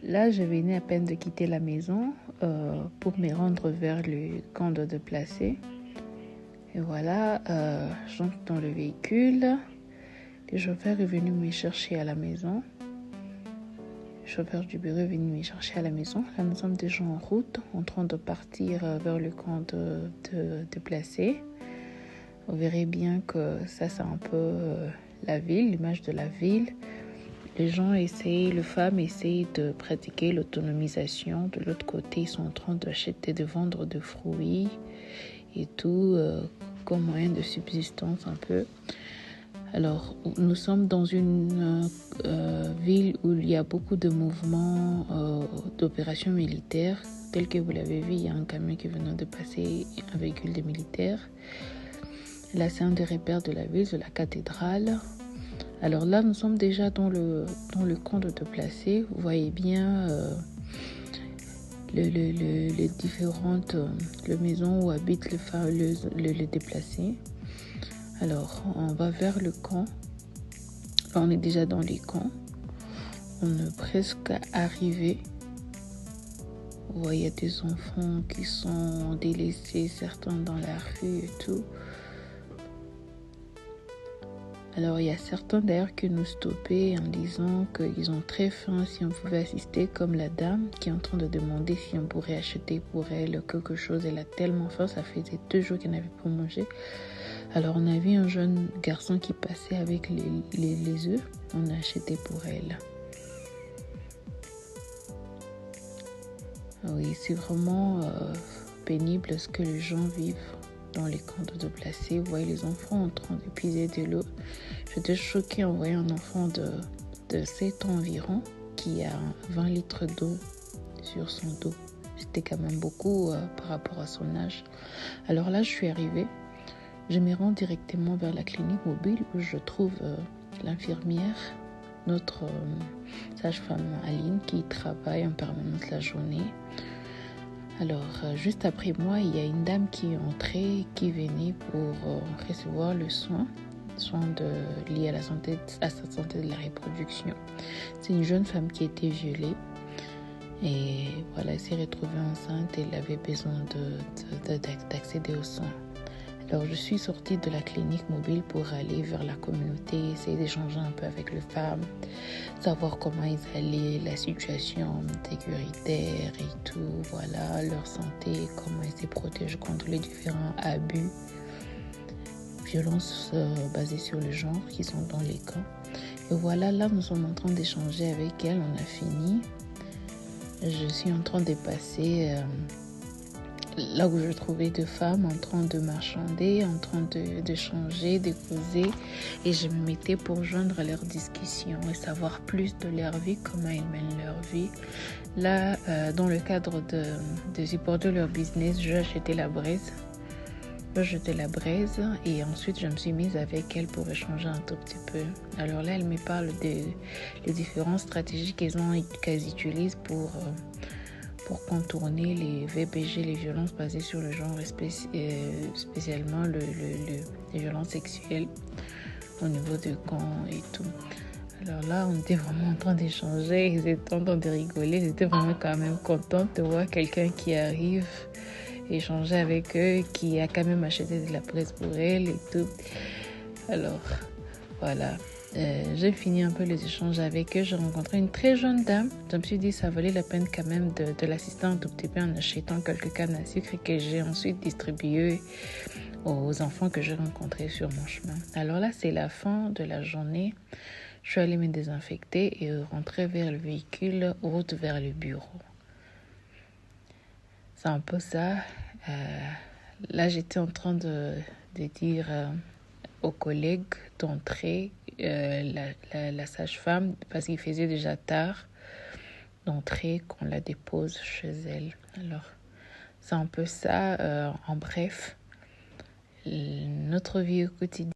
Là, je venais à peine de quitter la maison pour me rendre vers le camp de déplacés. Et voilà, j'entre dans le véhicule. Le chauffeur est venu me chercher à la maison. Le chauffeur du bureau est venu me chercher à la maison. Là, nous sommes déjà en route, en train de partir vers le camp de déplacés. Vous verrez bien que ça, c'est un peu la ville, l'image de la ville. Les femmes essayent de pratiquer l'autonomisation. De l'autre côté, ils sont en train d'acheter, de vendre des fruits et tout, comme moyen de subsistance un peu. Alors, nous sommes dans une ville où il y a beaucoup de mouvements d'opérations militaires. Tel que vous l'avez vu, il y a un camion qui venait de passer, un véhicule de militaires. Là, c'est un des repères de la ville, de la cathédrale. Alors là, nous sommes déjà dans le camp de déplacés. Vous voyez bien les différentes maisons où habitent les déplacés. Alors, on va vers le camp. Enfin, on est déjà dans les camps. On est presque arrivé. Vous voyez, il y a des enfants qui sont délaissés, certains dans la rue et tout. Alors, il y a certains d'ailleurs qui nous stoppaient en disant qu'ils ont très faim, si on pouvait assister, comme la dame qui est en train de demander si on pourrait acheter pour elle quelque chose. Elle a tellement faim, ça faisait 2 jours qu'elle n'avait pas mangé. Alors, on a vu un jeune garçon qui passait avec les œufs. On a acheté pour elle. Oui, c'est vraiment pénible ce que les gens vivent dans les camps de déplacés. Vous voyez les enfants en train de puiser de l'eau. J'étais choquée en voyant un enfant de 7 ans environ qui a 20 litres d'eau sur son dos. C'était quand même beaucoup par rapport à son âge. Alors là, je suis arrivée. Je me rends directement vers la clinique mobile où je trouve l'infirmière, notre sage-femme Aline, qui travaille en permanence la journée. Alors, juste après moi, il y a une dame qui est entrée, qui venait pour recevoir le soin liés à sa santé de la reproduction. C'est une jeune femme qui a été violée. Et voilà, elle s'est retrouvée enceinte et elle avait besoin d'accéder aux soins. Alors, je suis sortie de la clinique mobile pour aller vers la communauté, essayer d'échanger un peu avec les femmes, savoir comment ils allaient, la situation sécuritaire et tout, voilà, leur santé, comment ils se protègent contre les différents abus, violences basées sur le genre qui sont dans les camps. Et voilà, là, nous sommes en train d'échanger avec elle, on a fini. Je suis en train de passer là où je trouvais 2 femmes en train de marchander, en train d'échanger, de causer. Et je me mettais pour joindre leur discussion et savoir plus de leur vie, comment ils mènent leur vie. Là, dans le cadre de supporter leur business, j'ai acheté la braise. Et ensuite je me suis mise avec elle pour échanger un tout petit peu. Alors là, elle me parle des différentes stratégies qu'elles utilisent pour contourner les VBG, les violences basées sur le genre, spécialement les violences sexuelles au niveau de camp et tout. Alors là, on était vraiment en train d'échanger, ils étaient en train de rigoler, j'étais vraiment quand même contente de voir quelqu'un qui arrive, échanger avec eux, qui a quand même acheté de la presse pour elle et tout. Alors, voilà. J'ai fini un peu les échanges avec eux. J'ai rencontré une très jeune dame. Je me suis dit ça valait la peine quand même de l'assister un tout petit peu en achetant quelques cannes à sucre que j'ai ensuite distribuées aux enfants que j'ai rencontrés sur mon chemin. Alors là, c'est la fin de la journée. Je suis allée me désinfecter et rentrer vers le véhicule, route vers le bureau. C'est un peu ça. Là, j'étais en train de dire aux collègues d'entrer, la sage-femme, parce qu'il faisait déjà tard, d'entrer, qu'on la dépose chez elle. Alors, c'est un peu ça, en bref, notre vie au quotidien.